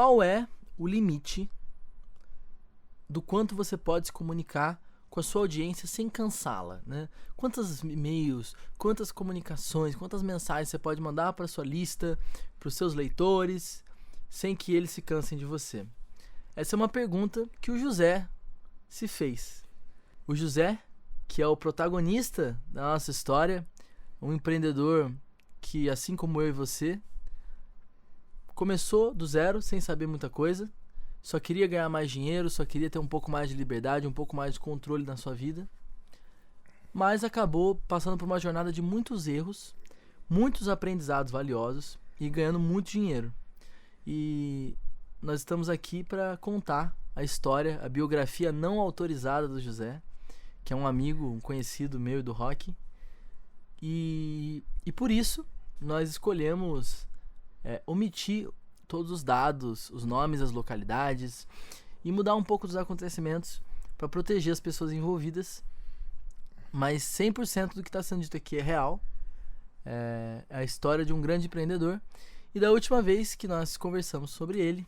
qual é o limite do quanto você pode se comunicar com a sua audiência sem cansá-la, né? Quantos e-mails, quantas comunicações, quantas mensagens você pode mandar para sua lista, para os seus leitores, sem que eles se cansem de você? Essa é uma pergunta que o José se fez. O José, que é o protagonista da nossa história, um empreendedor que, assim como eu e você, começou do zero, sem saber muita coisa, só queria ganhar mais dinheiro, só queria ter um pouco mais de liberdade, um pouco mais de controle na sua vida, mas acabou passando por uma jornada de muitos erros, muitos aprendizados valiosos e ganhando muito dinheiro. E nós estamos aqui para contar a história, a biografia não autorizada do José, que é um amigo, um conhecido meu e do Rock. E por isso nós escolhemos omitir todos os dados, os nomes, as localidades e mudar um pouco dos acontecimentos para proteger as pessoas envolvidas. Mas 100% do que está sendo dito aqui é real. É a história de um grande empreendedor. E da última vez que nós conversamos sobre ele,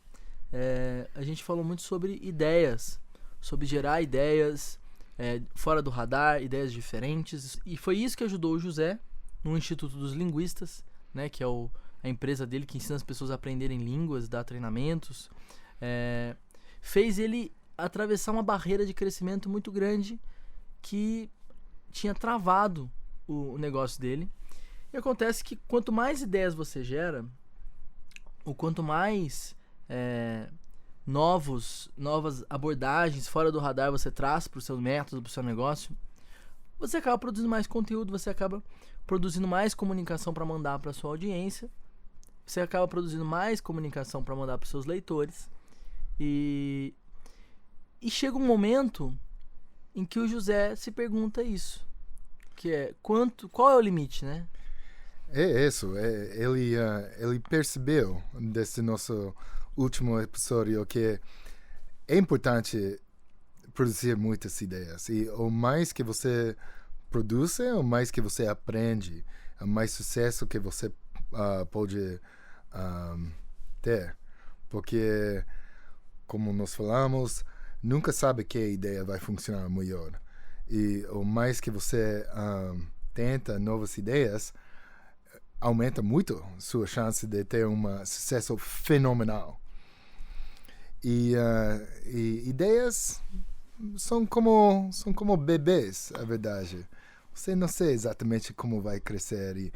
a gente falou muito sobre ideias, sobre gerar ideias fora do radar, ideias diferentes. E foi isso que ajudou o José no Instituto dos Linguistas, né, que é a empresa dele que ensina as pessoas a aprenderem línguas, dá treinamentos. Fez ele atravessar uma barreira de crescimento muito grande que tinha travado o negócio dele. E acontece que quanto mais ideias você gera, ou quanto mais novas abordagens fora do radar você traz para o seu método, para o seu negócio, você acaba produzindo mais conteúdo, você acaba produzindo mais comunicação para mandar para sua audiência, você acaba produzindo mais comunicação para mandar para os seus leitores. E chega um momento em que o José se pergunta isso, que é qual é o limite, né? É isso, ele percebeu desse nosso último episódio que é importante produzir muitas ideias, e o mais que você produz, o mais que você aprende, o mais sucesso que você pode ter, porque, como nós falamos, nunca sabe que ideia vai funcionar melhor, e o mais que você tenta novas ideias, aumenta muito sua chance de ter um sucesso fenomenal. E ideias são como bebês, a verdade. Você não sabe exatamente como vai crescer. E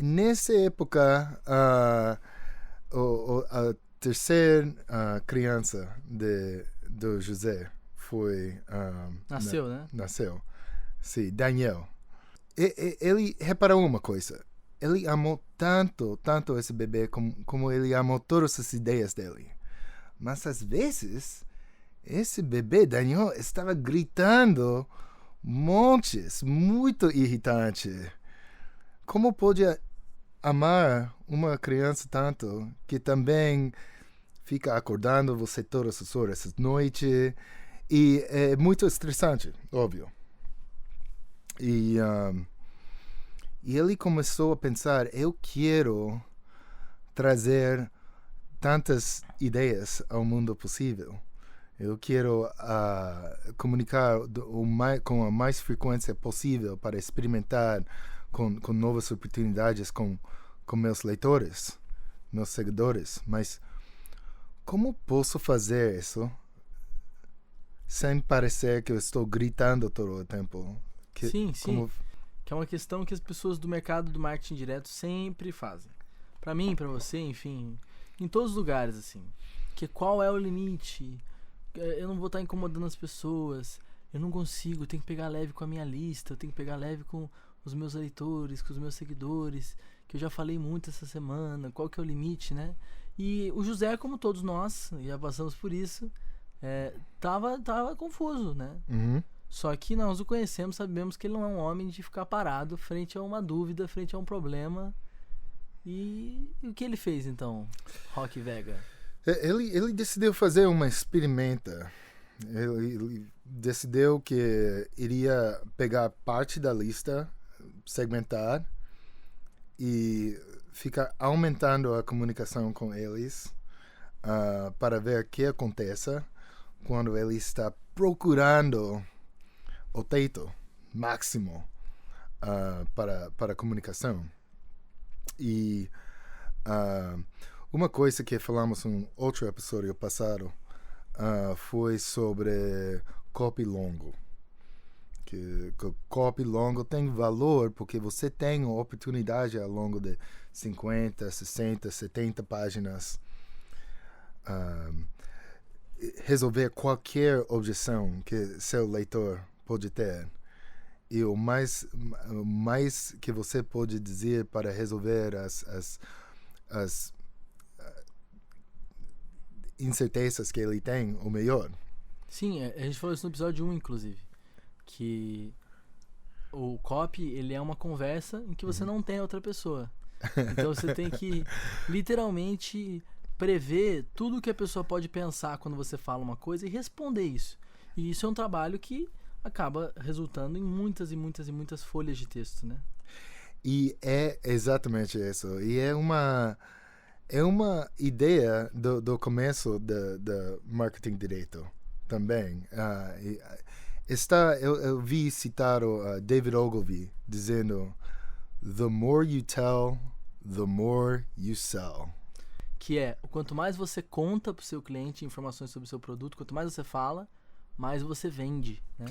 nessa época, a terceira criança do José foi... Nasceu, né? Nasceu. Sim, Daniel. Ele reparou uma coisa. Ele amou tanto esse bebê como ele amou todas as ideias dele. Mas às vezes, esse bebê, Daniel, estava gritando montes, muito irritante. Como pode amar uma criança tanto que também fica acordando você todas as horas da noite? E é muito estressante, óbvio. E ele começou a pensar, eu quero trazer tantas ideias ao mundo possível. Eu quero comunicar com a mais frequência possível para experimentar com novas oportunidades com meus leitores, meus seguidores. Mas como posso fazer isso sem parecer que eu estou gritando todo o tempo? Sim. Que é uma questão que as pessoas do mercado do marketing direto sempre fazem. Para mim, para você, enfim, em todos os lugares, assim. Que qual é o limite? Eu não vou estar incomodando as pessoas. Eu não consigo, eu tenho que pegar leve com a minha lista, eu tenho que pegar leve com os meus leitores, com os meus seguidores, que eu já falei muito essa semana, qual que é o limite, né? E o José, como todos nós, já passamos por isso, tava confuso, né? Uhum. Só que nós o conhecemos, sabemos que ele não é um homem de ficar parado frente a uma dúvida, frente a um problema. E o que ele fez então, Rock Vega? Ele decidiu fazer uma experimenta. Ele decidiu que iria pegar parte da lista, segmentar e ficar aumentando a comunicação com eles para ver o que acontece quando ele está procurando o teto máximo para a comunicação. E uma coisa que falamos em outro episódio passado foi sobre copy longo. Que copy longo tem valor porque você tem a oportunidade ao longo de 50, 60, 70 páginas resolver qualquer objeção que seu leitor pode ter. E o mais que você pode dizer para resolver as incertezas que ele tem, o melhor. Sim, a gente falou isso no episódio 1, inclusive. Que o copy, ele é uma conversa em que você não tem outra pessoa. Então você tem que literalmente prever tudo que a pessoa pode pensar quando você fala uma coisa e responder isso. E isso é um trabalho que acaba resultando em muitas e muitas e muitas folhas de texto, né? E é exatamente isso. E é uma ideia do começo do marketing direto também. Eu vi citar o David Ogilvy dizendo: "The more you tell, the more you sell." Que é, quanto mais você conta para o seu cliente informações sobre o seu produto, quanto mais você fala, mais você vende, né?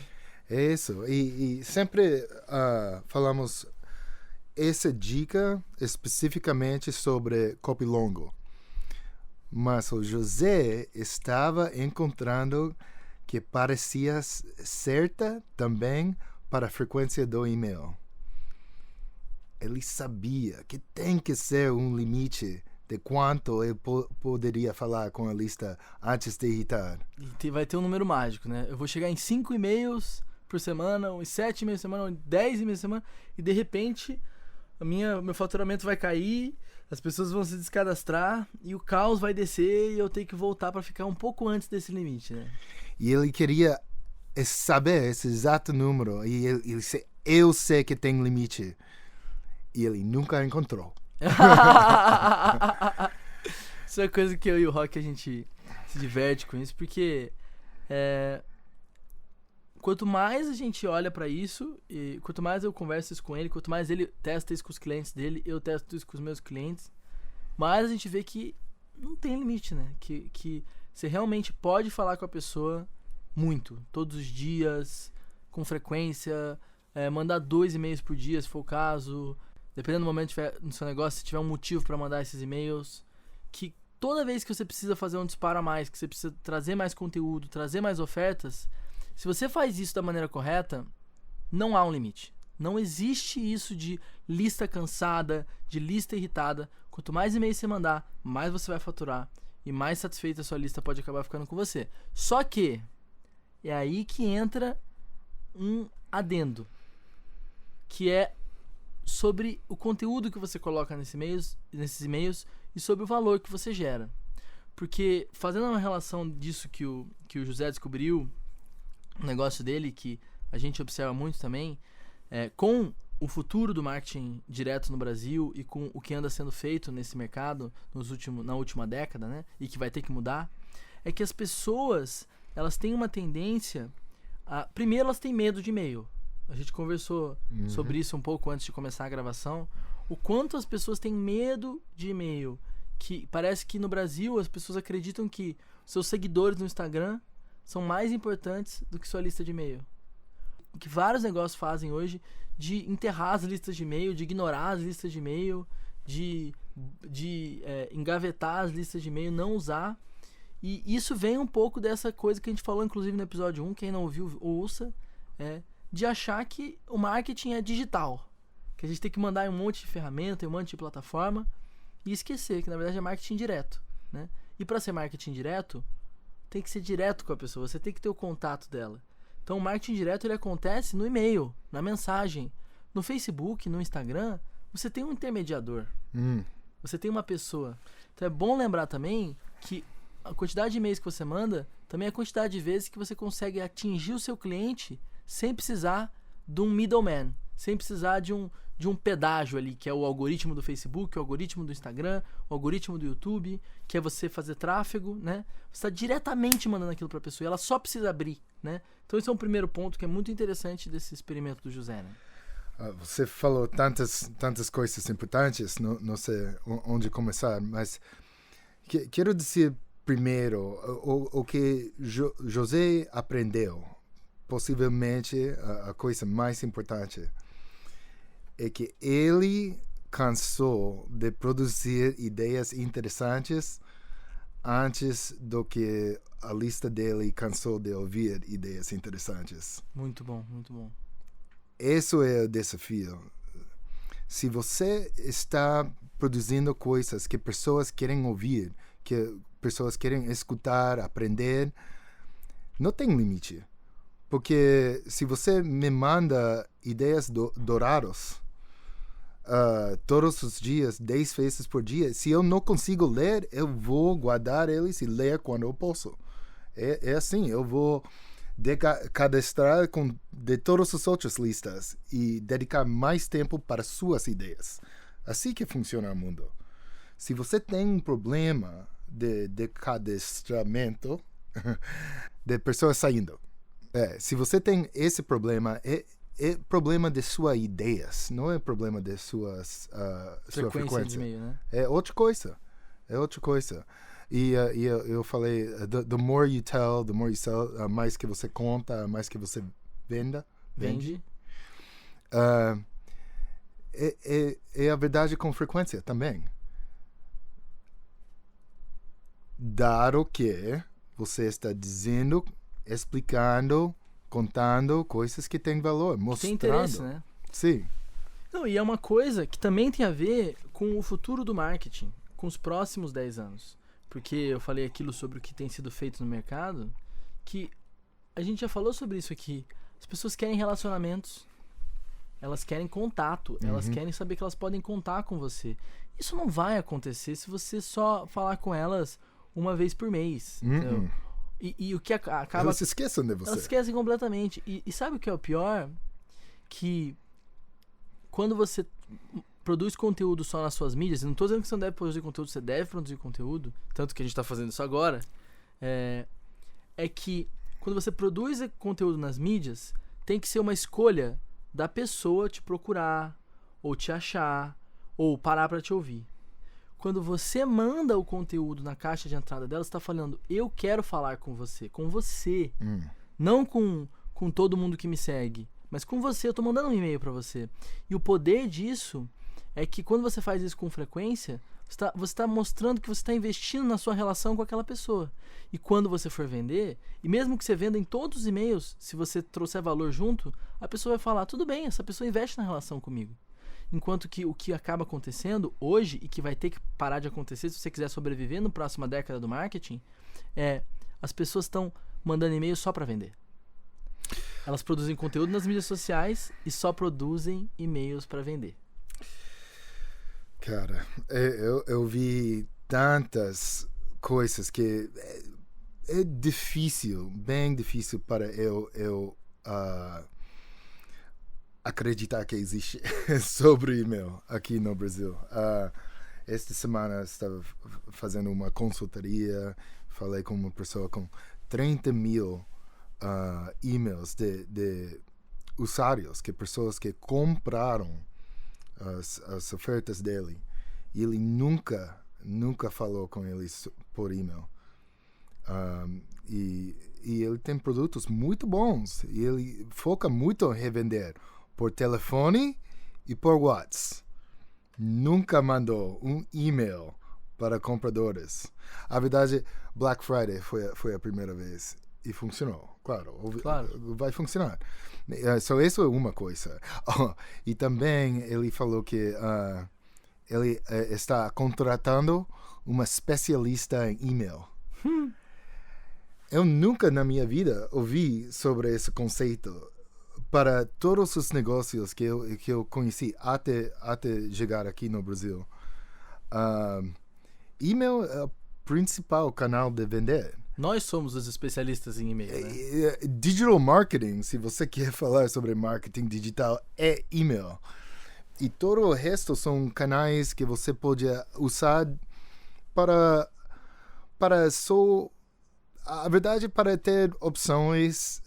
É isso. E sempre falamos essa dica especificamente sobre copy longo. Mas o José estava encontrando que parecia certa também para a frequência do e-mail. Ele sabia que tem que ser um limite de quanto eu poderia falar com a lista antes de irritar. E vai ter um número mágico, né? Eu vou chegar em 5 e-mails por semana, uns 7 e-mails por semana, uns 10 e-mails por semana, e de repente meu faturamento vai cair, as pessoas vão se descadastrar e o caos vai descer e eu tenho que voltar para ficar um pouco antes desse limite, né? E ele queria saber esse exato número, e ele disse: "Eu sei que tem limite." E ele nunca encontrou. Isso é coisa que eu e o Rock a gente se diverte com isso, porque quanto mais a gente olha pra isso, e quanto mais eu converso isso com ele, quanto mais ele testa isso com os clientes dele, eu testo isso com os meus clientes, mais a gente vê que não tem limite, né? Que você realmente pode falar com a pessoa muito, todos os dias, com frequência, mandar 2 e-mails por dia, se for o caso, dependendo do momento que tiver no seu negócio, se tiver um motivo para mandar esses e-mails, que toda vez que você precisa fazer um disparo a mais, que você precisa trazer mais conteúdo, trazer mais ofertas, se você faz isso da maneira correta, não há um limite. Não existe isso de lista cansada, de lista irritada. Quanto mais e-mails você mandar, mais você vai faturar e mais satisfeita a sua lista pode acabar ficando com você. Só que é aí que entra um adendo, que é sobre o conteúdo que você coloca nesses e-mails e sobre o valor que você gera. Porque fazendo uma relação disso que o José descobriu, o negócio dele, que a gente observa muito também, com o futuro do marketing direto no Brasil e com o que anda sendo feito nesse mercado na última década, né, e que vai ter que mudar, é que as pessoas, elas têm uma tendência primeiro, elas têm medo de e-mail. A gente conversou sobre isso um pouco antes de começar a gravação. O quanto as pessoas têm medo de e-mail. Que parece que no Brasil as pessoas acreditam que seus seguidores no Instagram são mais importantes do que sua lista de e-mail. O que vários negócios fazem hoje de enterrar as listas de e-mail, de ignorar as listas de e-mail, de engavetar as listas de e-mail, não usar. E isso vem um pouco dessa coisa que a gente falou, inclusive, no episódio 1, quem não ouviu, ouça, de achar que o marketing é digital, que a gente tem que mandar em um monte de ferramenta, em um monte de plataforma, e esquecer que na verdade é marketing direto, né? E para ser marketing direto, tem que ser direto com a pessoa, você tem que ter o contato dela. Então o marketing direto, ele acontece no e-mail, na mensagem. No Facebook, no Instagram, você tem um intermediador, você tem uma pessoa. Então é bom lembrar também que a quantidade de e-mails que você manda também é a quantidade de vezes que você consegue atingir o seu cliente sem precisar de um middleman, sem precisar de um pedágio ali, que é o algoritmo do Facebook, o algoritmo do Instagram, o algoritmo do YouTube, que é você fazer tráfego, né? Você está diretamente mandando aquilo para a pessoa e ela só precisa abrir, né? Então esse é um primeiro ponto que é muito interessante desse experimento do José, né? Você falou tantas coisas importantes, não sei onde começar, mas quero dizer primeiro o que José aprendeu. Possivelmente a coisa mais importante é que ele cansou de produzir ideias interessantes antes do que a lista dele cansou de ouvir ideias interessantes. Muito bom, muito bom. Esse é o desafio. Se você está produzindo coisas que pessoas querem ouvir, que pessoas querem escutar, aprender, não tem limite. Porque se você me manda ideias douradas todos os dias, 10 vezes por dia, se eu não consigo ler, eu vou guardar eles e ler quando eu posso. É assim, eu vou cadastrar de todas as outras listas e dedicar mais tempo para suas ideias. Assim que funciona o mundo. Se você tem um problema de cadastramento de pessoas saindo, se você tem esse problema, é problema de suas ideias, não é problema de sua frequência. De e-mail, né? É outra coisa. E eu falei, the more you tell, the more you sell, mais que você conta, mais que você vende. É a verdade com frequência também. Dado que você está dizendo, explicando, contando coisas que têm valor, mostrando. Tem interesse, né? Sim. Não, e é uma coisa que também tem a ver com o futuro do marketing, com os próximos 10 anos. Porque eu falei aquilo sobre o que tem sido feito no mercado, que a gente já falou sobre isso aqui. As pessoas querem relacionamentos, elas querem contato, elas querem saber que elas podem contar com você. Isso não vai acontecer se você só falar com elas uma vez por mês. E o que acaba... Elas se esquecem de você. Elas esquecem completamente. E sabe o que é o pior? Que quando você produz conteúdo só nas suas mídias, eu não estou dizendo que você não deve produzir conteúdo, você deve produzir conteúdo, tanto que a gente está fazendo isso agora, é que quando você produz conteúdo nas mídias, tem que ser uma escolha da pessoa te procurar, ou te achar, ou parar para te ouvir. Quando você manda o conteúdo na caixa de entrada dela, você está falando, eu quero falar com você, não com todo mundo que me segue, mas com você, eu estou mandando um e-mail para você. E o poder disso é que quando você faz isso com frequência, você está mostrando que você está investindo na sua relação com aquela pessoa. E quando você for vender, e mesmo que você venda em todos os e-mails, se você trouxer valor junto, a pessoa vai falar, tudo bem, essa pessoa investe na relação comigo. Enquanto que o que acaba acontecendo hoje, e que vai ter que parar de acontecer se você quiser sobreviver na próxima década do marketing, as pessoas estão mandando e-mail só para vender. Elas produzem conteúdo nas mídias sociais e só produzem e-mails para vender. Cara, eu vi tantas coisas que é difícil, bem difícil para eu acreditar que existe sobre e-mail aqui no Brasil. Esta semana estava fazendo uma consultoria, falei com uma pessoa com 30 mil e-mails de usuários, que pessoas que compraram as ofertas dele, e ele nunca falou com eles por e-mail. E ele tem produtos muito bons, e ele foca muito em revender por telefone e por WhatsApp. Nunca mandou um e-mail para compradores. A verdade, Black Friday foi a primeira vez e funcionou. Claro. Vai funcionar. Só isso é uma coisa. E também ele falou que ele está contratando uma especialista em e-mail. Eu nunca na minha vida ouvi sobre esse conceito. Para todos os negócios que eu conheci até chegar aqui no Brasil, e-mail é o principal canal de vender. Nós somos os especialistas em e-mail, né? Digital marketing, se você quer falar sobre marketing digital, é e-mail. E todo o resto são canais que você pode usar para só... A verdade, para ter opções...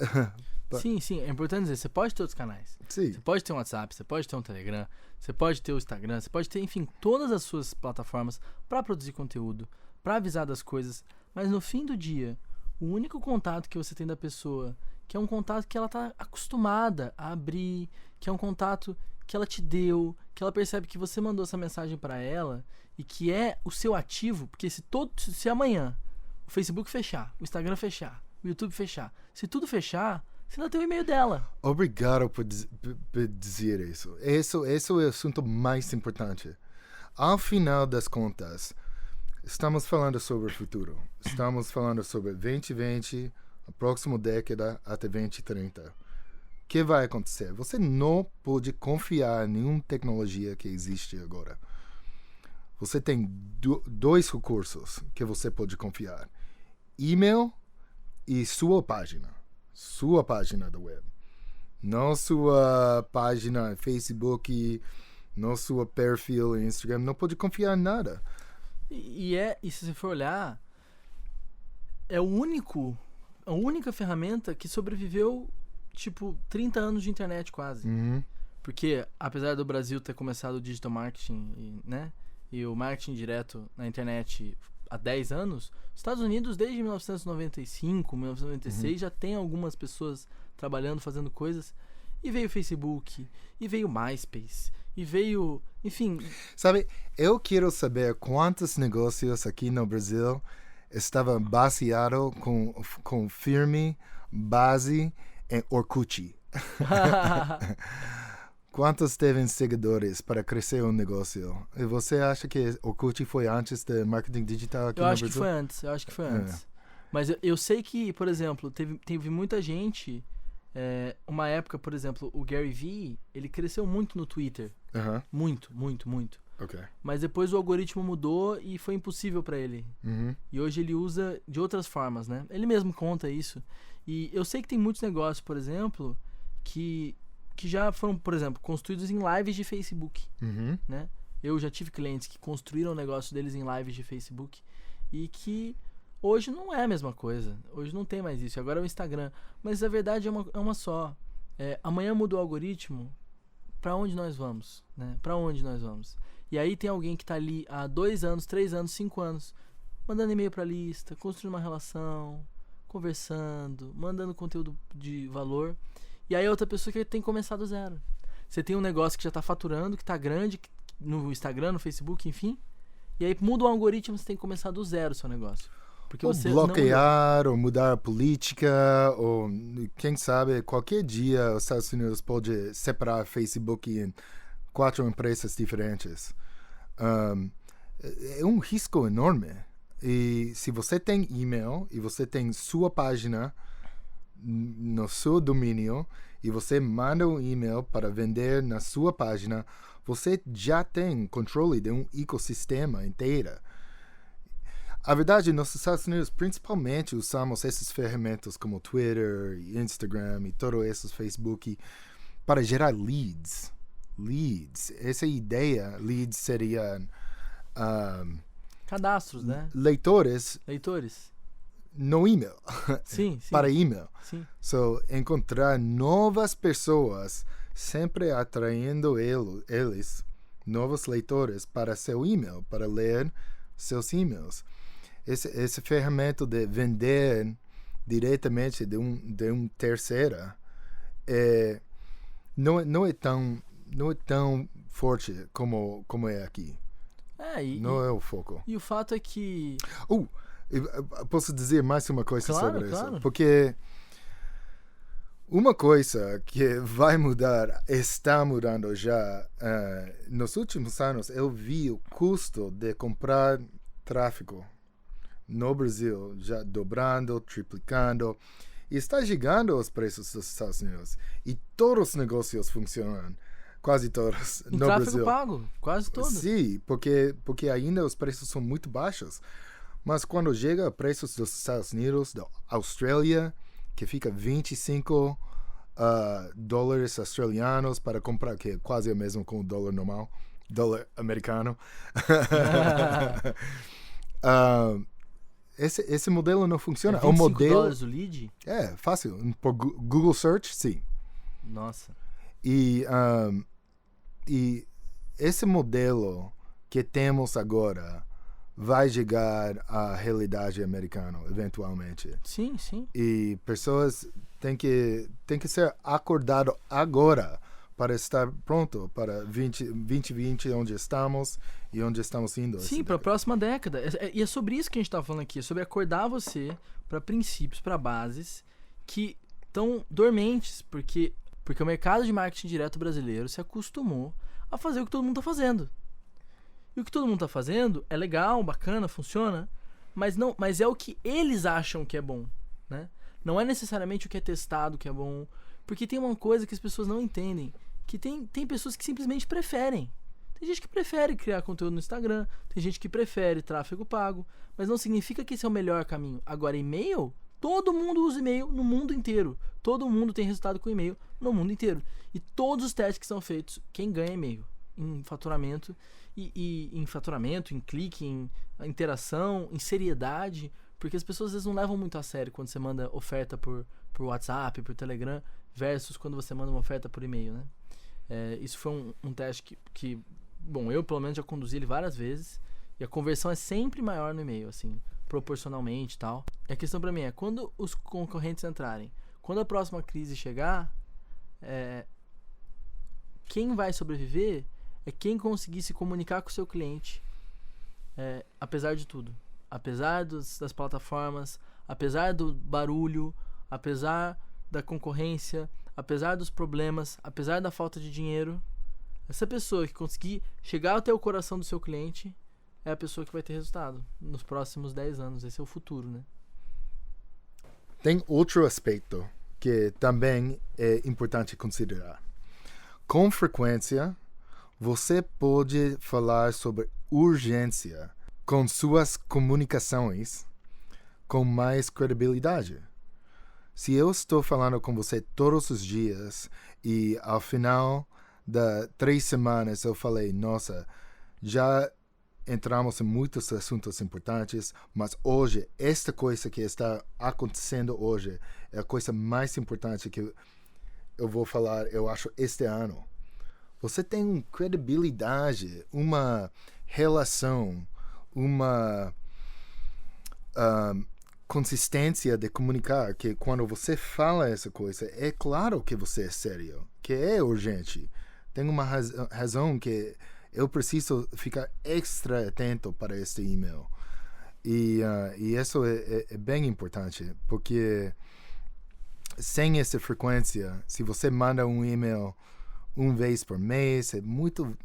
Sim, é importante dizer, você pode ter outros canais. Sim. Você pode ter um WhatsApp, você pode ter um Telegram, você pode ter o Instagram, você pode ter, enfim, todas as suas plataformas para produzir conteúdo, para avisar das coisas. Mas no fim do dia, o único contato que você tem da pessoa, que é um contato que ela tá acostumada a abrir, que é um contato que ela te deu, que ela percebe que você mandou essa mensagem para ela e que é o seu ativo, porque se amanhã o Facebook fechar, o Instagram fechar, o YouTube fechar, se tudo fechar, você ainda tem o e-mail dela. Obrigado por dizer isso. Esse é o assunto mais importante. Ao final das contas, estamos falando sobre o futuro. Estamos falando sobre 2020, a próxima década até 2030. O que vai acontecer? Você não pode confiar em nenhuma tecnologia que existe agora. Você tem dois recursos que você pode confiar. E-mail e sua página. Sua página da web. Não sua página Facebook, não sua perfil no Instagram. Não pode confiar em nada. E se você for olhar, é a única ferramenta que sobreviveu, tipo, 30 anos de internet quase. Uhum. Porque, apesar do Brasil ter começado o digital marketing, né, e o marketing direto na internet há 10 anos, os Estados Unidos, desde 1995, 1996, já tem algumas pessoas trabalhando, fazendo coisas. E veio o Facebook, e veio o MySpace, e veio, enfim... Sabe, eu quero saber quantos negócios aqui no Brasil estavam baseados com firme base em Orkut. Quantos teve seguidores para crescer um negócio? E você acha que Orkut foi antes do marketing digital aqui no Brasil? Eu acho que foi antes. Mas eu sei que, por exemplo, teve muita gente... uma época, por exemplo, o Gary Vee, ele cresceu muito no Twitter. Uhum. Muito. Okay. Mas depois o algoritmo mudou e foi impossível para ele. Uhum. E hoje ele usa de outras formas, né? Ele mesmo conta isso. E eu sei que tem muitos negócios, por exemplo, que já foram, por exemplo, construídos em lives de Facebook, uhum. né? Eu já tive clientes que construíram o negócio deles em lives de Facebook e que hoje não é a mesma coisa. Hoje não tem mais isso. Agora é o Instagram. Mas a verdade é uma só. Amanhã muda o algoritmo. Pra onde nós vamos? Né? Pra onde nós vamos? E aí tem alguém que tá ali há 2 anos, 3 anos, 5 anos, mandando e-mail pra lista, construindo uma relação, conversando, mandando conteúdo de valor. E aí outra pessoa que tem que começar do zero. Você tem um negócio que já tá faturando, que tá grande, no Instagram, no Facebook, enfim. E aí muda o algoritmo, você tem que começar do zero o seu negócio. Porque ou você bloquear, ou mudar a política, ou quem sabe, qualquer dia os Estados Unidos pode separar Facebook em 4 empresas diferentes. É um risco enorme. E se você tem e-mail e você tem sua página no seu domínio e você manda um e-mail para vender na sua página, você já tem controle de um ecossistema inteiro. A verdade, nos Estados Unidos, principalmente, usamos essas ferramentas como Twitter, Instagram e todo esses Facebook para gerar leads. Essa ideia, leads seria... cadastros, né? Leitores no e-mail. Sim. Para e-mail. Sim. So, encontrar novas pessoas, sempre atraindo eles, novos leitores para seu e-mail, para ler seus e-mails. Esse ferramenta de vender diretamente de um terceiro não é tão forte como é aqui. Não é o foco. E o fato é que... posso dizer mais uma coisa sobre claro. isso? Porque uma coisa que vai mudar, está mudando já, nos últimos anos, eu vi o custo de comprar tráfego no Brasil já dobrando, triplicando, e está chegando aos preços dos Estados Unidos. E todos os negócios funcionam. Quase todos no Brasil. Tráfego pago, quase todos. Sim, porque ainda os preços são muito baixos. Mas quando chega a preços dos Estados Unidos, da Austrália, que fica 25 dólares australianos para comprar, que é quase o mesmo com o dólar normal, dólar americano. Esse modelo não funciona. É 25 o modelo dólares o lead? É fácil. Por Google Search, sim. Nossa. E esse modelo que temos agora vai chegar à realidade americana, eventualmente. Sim, sim. E pessoas têm que ser acordado agora para estar pronto para 2020, onde estamos e onde estamos indo. Sim, para a próxima década. E é sobre isso que a gente está falando aqui. É sobre acordar você para princípios, para bases que estão dormentes, porque o mercado de marketing direto brasileiro se acostumou a fazer o que todo mundo está fazendo. E o que todo mundo está fazendo é legal, bacana, funciona, mas é o que eles acham que é bom, né? Não é necessariamente o que é testado que é bom, porque tem uma coisa que as pessoas não entendem, que tem pessoas que simplesmente preferem. Tem gente que prefere criar conteúdo no Instagram, tem gente que prefere tráfego pago, mas não significa que esse é o melhor caminho. Agora, e-mail, todo mundo usa e-mail no mundo inteiro. Todo mundo tem resultado com e-mail no mundo inteiro. E todos os testes que são feitos, quem ganha e-mail em faturamento, em faturamento, em clique, em interação, em seriedade, porque as pessoas às vezes não levam muito a sério quando você manda oferta por WhatsApp, por Telegram, versus quando você manda uma oferta por e-mail, né? Isso foi um teste que, bom, eu pelo menos já conduzi ele várias vezes, e a conversão é sempre maior no e-mail, assim, proporcionalmente e tal. E a questão pra mim é, quando os concorrentes entrarem, quando a próxima crise chegar, quem vai sobreviver é quem conseguir se comunicar com o seu cliente, apesar de tudo. Apesar das plataformas, apesar do barulho, apesar da concorrência, apesar dos problemas, apesar da falta de dinheiro. Essa pessoa que conseguir chegar até o coração do seu cliente é a pessoa que vai ter resultado nos próximos 10 anos. Esse é o futuro, né? Tem outro aspecto que também é importante considerar. Com frequência, você pode falar sobre urgência com suas comunicações com mais credibilidade. Se eu estou falando com você todos os dias e ao final de 3 semanas eu falei, nossa, já entramos em muitos assuntos importantes, mas hoje, esta coisa que está acontecendo hoje é a coisa mais importante que eu vou falar, eu acho, este ano. Você tem credibilidade, uma relação, uma consistência de comunicar, que quando você fala essa coisa, é claro que você é sério, que é urgente. Tem uma razão que eu preciso ficar extra atento para este e-mail. E isso é bem importante, porque sem essa frequência, se você manda um e-mail uma vez por mês, é muito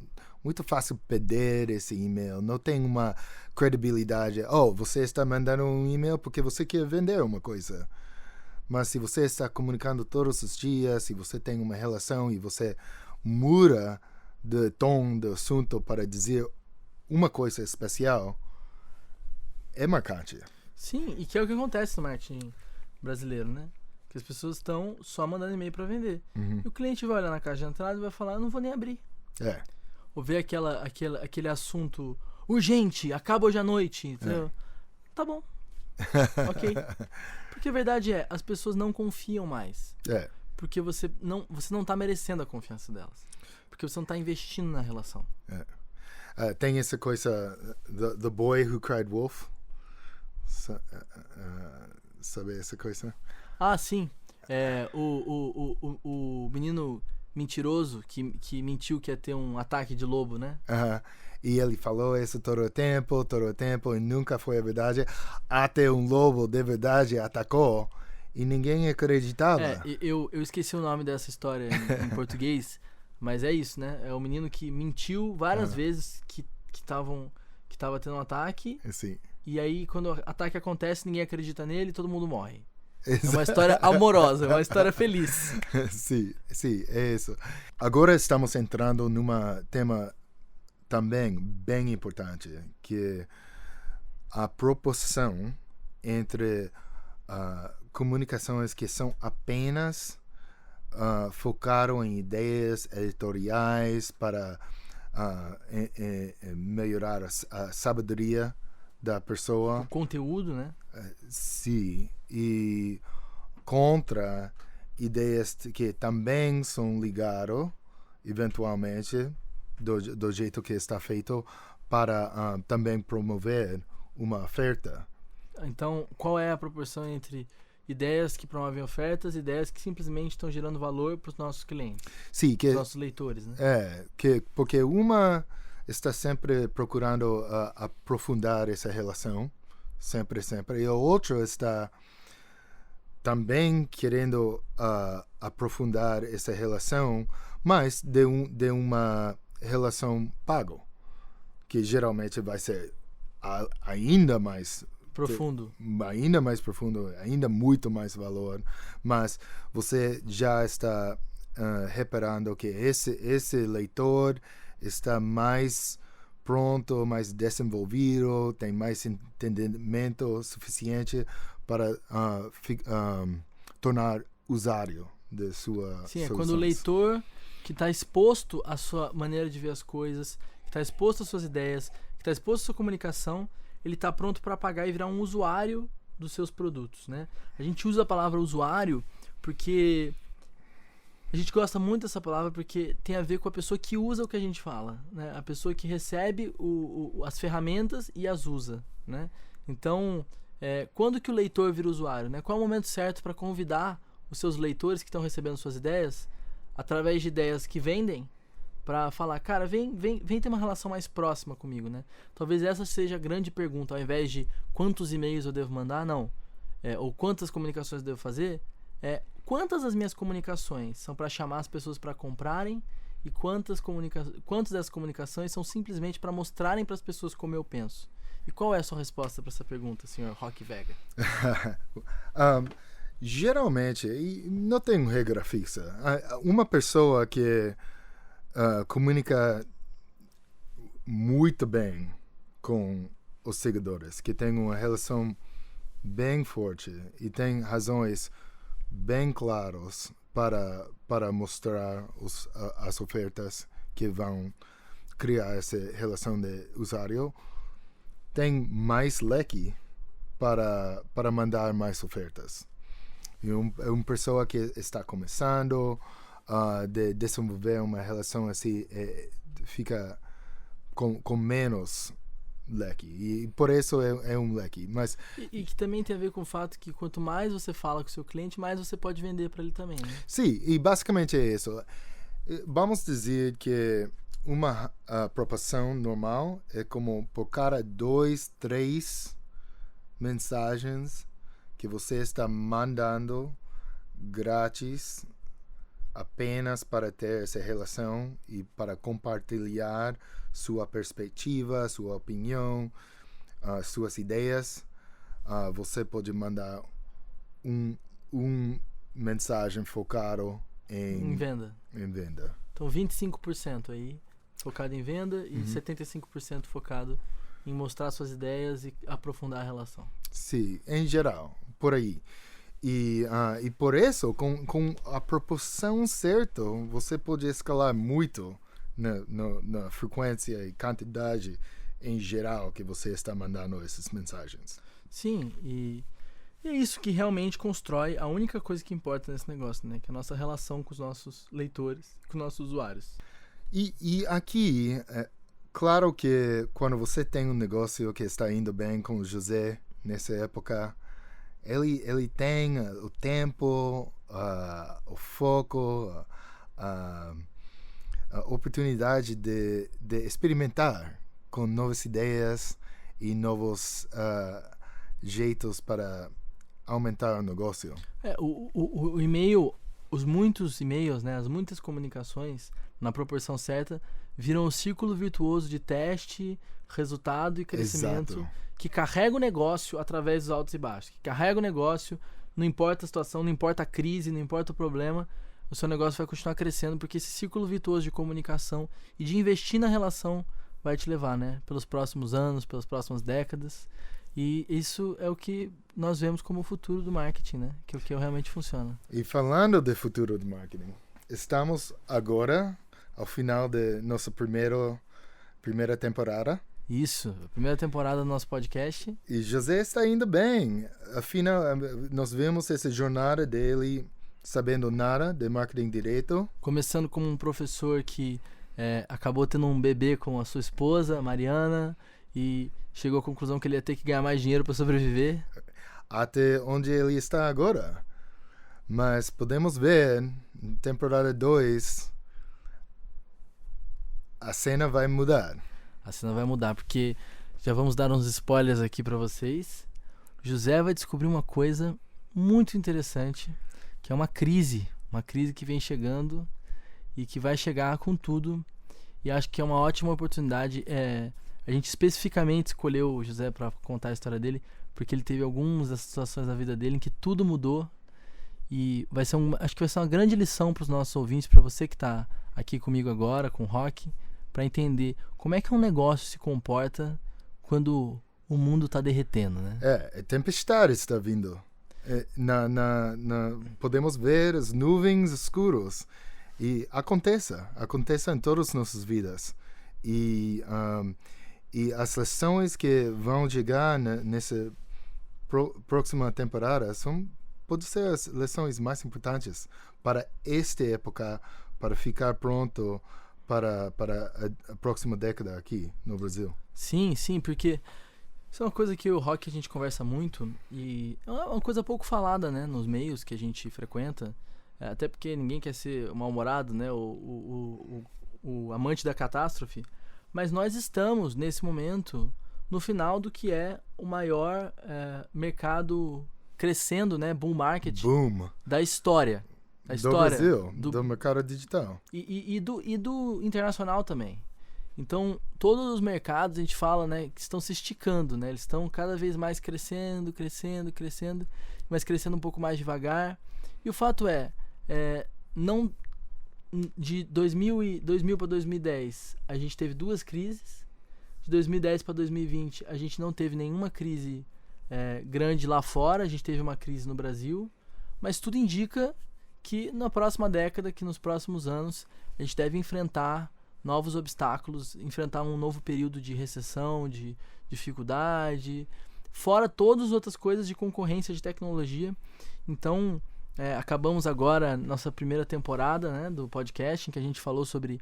fácil perder esse e-mail. Não tem uma credibilidade. Você está mandando um e-mail porque você quer vender uma coisa. Mas se você está comunicando todos os dias, se você tem uma relação e você muda de tom do assunto para dizer uma coisa especial, é marcante. Sim, e que é o que acontece no marketing brasileiro, né? Que as pessoas estão só mandando e-mail para vender. Uhum. E o cliente vai olhar na caixa de entrada e vai falar, não vou nem abrir. Ou ver aquele assunto urgente, acaba hoje à noite, entendeu? Tá bom. Ok. Porque a verdade é, as pessoas não confiam mais. Porque você não tá merecendo a confiança delas. Porque você não tá investindo na relação. Tem essa coisa, the boy who cried wolf. Sabe essa coisa? Ah, sim. O menino mentiroso que mentiu que ia ter um ataque de lobo, né? E ele falou isso todo o tempo, e nunca foi a verdade. Até um lobo de verdade atacou e ninguém acreditava. Eu esqueci o nome dessa história em português, mas é isso, né? É o menino que mentiu várias vezes que tava tendo um ataque. Sim. E aí, quando o ataque acontece, ninguém acredita nele e todo mundo morre. É uma história amorosa, é uma história feliz. Sim, é isso. Agora estamos entrando num tema também bem importante, que a proporção entre comunicações que são apenas focaram em ideias editoriais para melhorar a sabedoria da pessoa. O conteúdo, né? Sim, e contra ideias que também são ligadas, eventualmente, do jeito que está feito, para também promover uma oferta. Então, qual é a proporção entre ideias que promovem ofertas e ideias que simplesmente estão gerando valor para os nossos clientes, Sim, para os nossos leitores, né? Porque uma está sempre procurando aprofundar essa relação, sempre, e a outra está também querendo aprofundar essa relação, mas de uma relação pago, que geralmente vai ser ainda mais profundo, ainda muito mais valor, mas você já está reparando que esse leitor está mais pronto, mais desenvolvido, tem mais entendimento suficiente para tornar usuário de sua Sim, soluções. Quando o leitor que está exposto à sua maneira de ver as coisas, que está exposto às suas ideias, que está exposto à sua comunicação, ele está pronto para pagar e virar um usuário dos seus produtos, né? A gente usa a palavra usuário porque a gente gosta muito dessa palavra porque tem a ver com a pessoa que usa o que a gente fala, né? A pessoa que recebe as ferramentas e as usa, né? Então, quando que o leitor vira usuário, né? Qual é o momento certo para convidar os seus leitores que estão recebendo suas ideias, através de ideias que vendem, para falar, cara, vem ter uma relação mais próxima comigo, né? Talvez essa seja a grande pergunta, ao invés de quantos e-mails eu devo mandar, não. Ou quantas comunicações eu devo fazer, quantas das minhas comunicações são para chamar as pessoas para comprarem e quantas dessas comunicações são simplesmente para mostrarem para as pessoas como eu penso. E qual é a sua resposta para essa pergunta, Sr. Roque Vega? Geralmente, e não tem regra fixa. Uma pessoa que comunica muito bem com os seguidores, que tem uma relação bem forte e tem razões bem claras para mostrar as ofertas que vão criar essa relação de usuário, tem mais leque para mandar mais ofertas. E uma pessoa que está começando de desenvolver uma relação assim fica com menos leque, e por isso é um leque, mas e que também tem a ver com o fato que quanto mais você fala com o seu cliente, mais você pode vender para ele também, né? Sim, e basicamente é isso. Vamos dizer que uma proporção normal é como por cada 2, 3 mensagens que você está mandando grátis apenas para ter essa relação e para compartilhar sua perspectiva, sua opinião, suas ideias, você pode mandar um mensagem focado em venda. Então 25% aí focado em venda e 75% focado em mostrar suas ideias e aprofundar a relação. Sim, em geral, por aí. E por isso, com a proporção certa, você pode escalar muito na frequência e quantidade em geral que você está mandando essas mensagens. Sim, e é isso que realmente constrói a única coisa que importa nesse negócio, né? Que é a nossa relação com os nossos leitores, com os nossos usuários. E aqui, claro que quando você tem um negócio que está indo bem com o José nessa época, ele tem o tempo, o foco, a oportunidade de experimentar com novas ideias e novos jeitos para aumentar o negócio. O e-mail, os muitos e-mails, né, as muitas comunicações, na proporção certa, viram um círculo virtuoso de teste, resultado e crescimento. Exato. Que carrega o negócio através dos altos e baixos. Que carrega o negócio, não importa a situação, não importa a crise, não importa o problema, o seu negócio vai continuar crescendo, porque esse círculo virtuoso de comunicação e de investir na relação vai te levar, né? Pelos próximos anos, pelas próximas décadas. E isso é o que nós vemos como o futuro do marketing, né? Que é o que realmente funciona. E falando de futuro do marketing, estamos agora ao final de nossa primeira temporada. Isso, a primeira temporada do nosso podcast. E José está indo bem. Afinal, nós vemos essa jornada dele sabendo nada de marketing direto. Começando como um professor que acabou tendo um bebê com a sua esposa, Mariana, e chegou à conclusão que ele ia ter que ganhar mais dinheiro para sobreviver. Até onde ele está agora. Mas podemos ver, em temporada 2, a cena vai mudar. A cena vai mudar, porque já vamos dar uns spoilers aqui para vocês. José vai descobrir uma coisa muito interessante, que é uma crise que vem chegando e que vai chegar com tudo. E acho que é uma ótima oportunidade. A gente especificamente escolheu o José para contar a história dele, porque ele teve algumas das situações da vida dele em que tudo mudou. E acho que vai ser uma grande lição para os nossos ouvintes, para você que está aqui comigo agora, com o Rock, para entender como é que um negócio se comporta quando o mundo está derretendo, né? Tempestade está vindo. Podemos ver as nuvens escuras. E acontece em todas as nossas vidas. E as lições que vão chegar nessa próxima temporada podem ser as lições mais importantes para esta época, para ficar pronto para a próxima década aqui no Brasil. Sim, porque isso é uma coisa que o Rock a gente conversa muito e é uma coisa pouco falada, né, nos meios que a gente frequenta, até porque ninguém quer ser mal-humorado, né, o amante da catástrofe, mas nós estamos nesse momento no final do que é o maior mercado crescendo, né, bull market da história. Do Brasil, do mercado digital. E do internacional também. Então, todos os mercados, a gente fala, né, que estão se esticando, né? Eles estão cada vez mais crescendo, mas crescendo um pouco mais devagar. E o fato não de 2000 para 2010, a gente teve 2 crises. De 2010 para 2020, a gente não teve nenhuma crise grande lá fora, a gente teve uma crise no Brasil, mas tudo indica que na próxima década, que nos próximos anos, a gente deve enfrentar novos obstáculos, enfrentar um novo período de recessão, de dificuldade, fora todas as outras coisas de concorrência de tecnologia. Então, acabamos agora nossa primeira temporada, né, do podcast, em que a gente falou sobre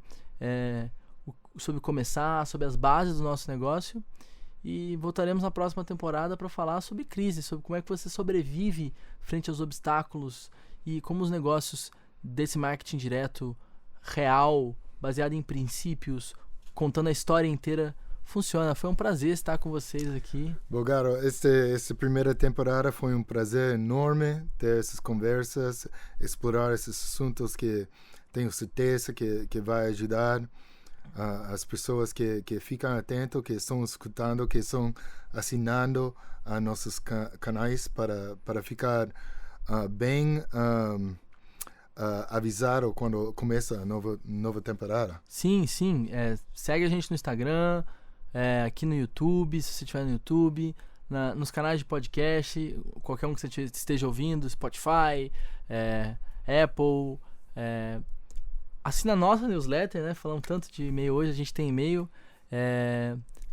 começar, sobre as bases do nosso negócio, e voltaremos na próxima temporada para falar sobre crise, sobre como é que você sobrevive frente aos obstáculos e como os negócios desse marketing direto real, baseado em princípios, contando a história inteira, funciona. Foi um prazer estar com vocês aqui. Bulgaro, essa primeira temporada foi um prazer enorme ter essas conversas, explorar esses assuntos que tenho certeza que vai ajudar as pessoas que ficam atentas, que estão escutando, que estão assinando a nossos canais para ficar bem avisado quando começa a nova temporada. Sim. Segue a gente no Instagram, aqui no YouTube, se você estiver no YouTube, nos canais de podcast, qualquer um que você esteja ouvindo, Spotify, Apple. Assina a nossa newsletter, né? Falamos tanto de e-mail hoje, a gente tem e-mail.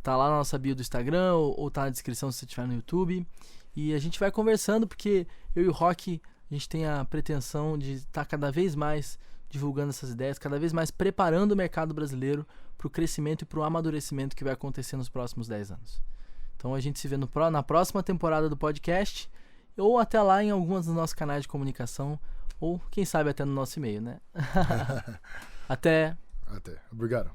Tá lá na nossa bio do Instagram ou tá na descrição se você estiver no YouTube. E a gente vai conversando, porque eu e o Rock, a gente tem a pretensão de estar cada vez mais divulgando essas ideias, cada vez mais preparando o mercado brasileiro para o crescimento e para o amadurecimento que vai acontecer nos próximos 10 anos. Então a gente se vê na próxima temporada do podcast, ou até lá em alguns dos nossos canais de comunicação, ou quem sabe até no nosso e-mail, né? Até. Obrigado.